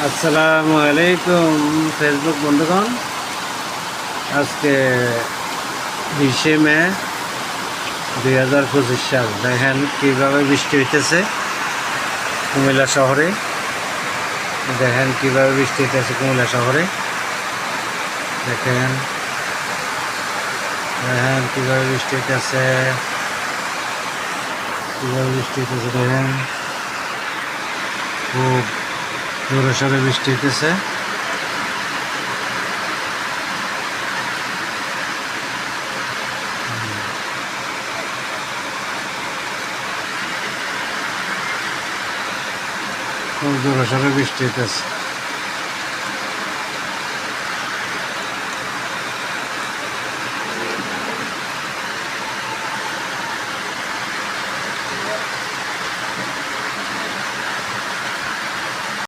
আসসালামু আলাইকুম ফেসবুক বন্ধুগণ। আজকে 20শে মে 2025 সাল। দেখেন কীভাবে বৃষ্টি হইতেছে কুমিল্লা শহরে। দেখেন কীভাবে বৃষ্টি হইতেছে কুমিল্লা শহরে। দেখেন দেখেন কীভাবে বৃষ্টি হইতেছে, দেখেন খুব জোরে সোরে বৃষ্টি হইতেছে। খুব জোরে সোরে বৃষ্টি হইতেছে।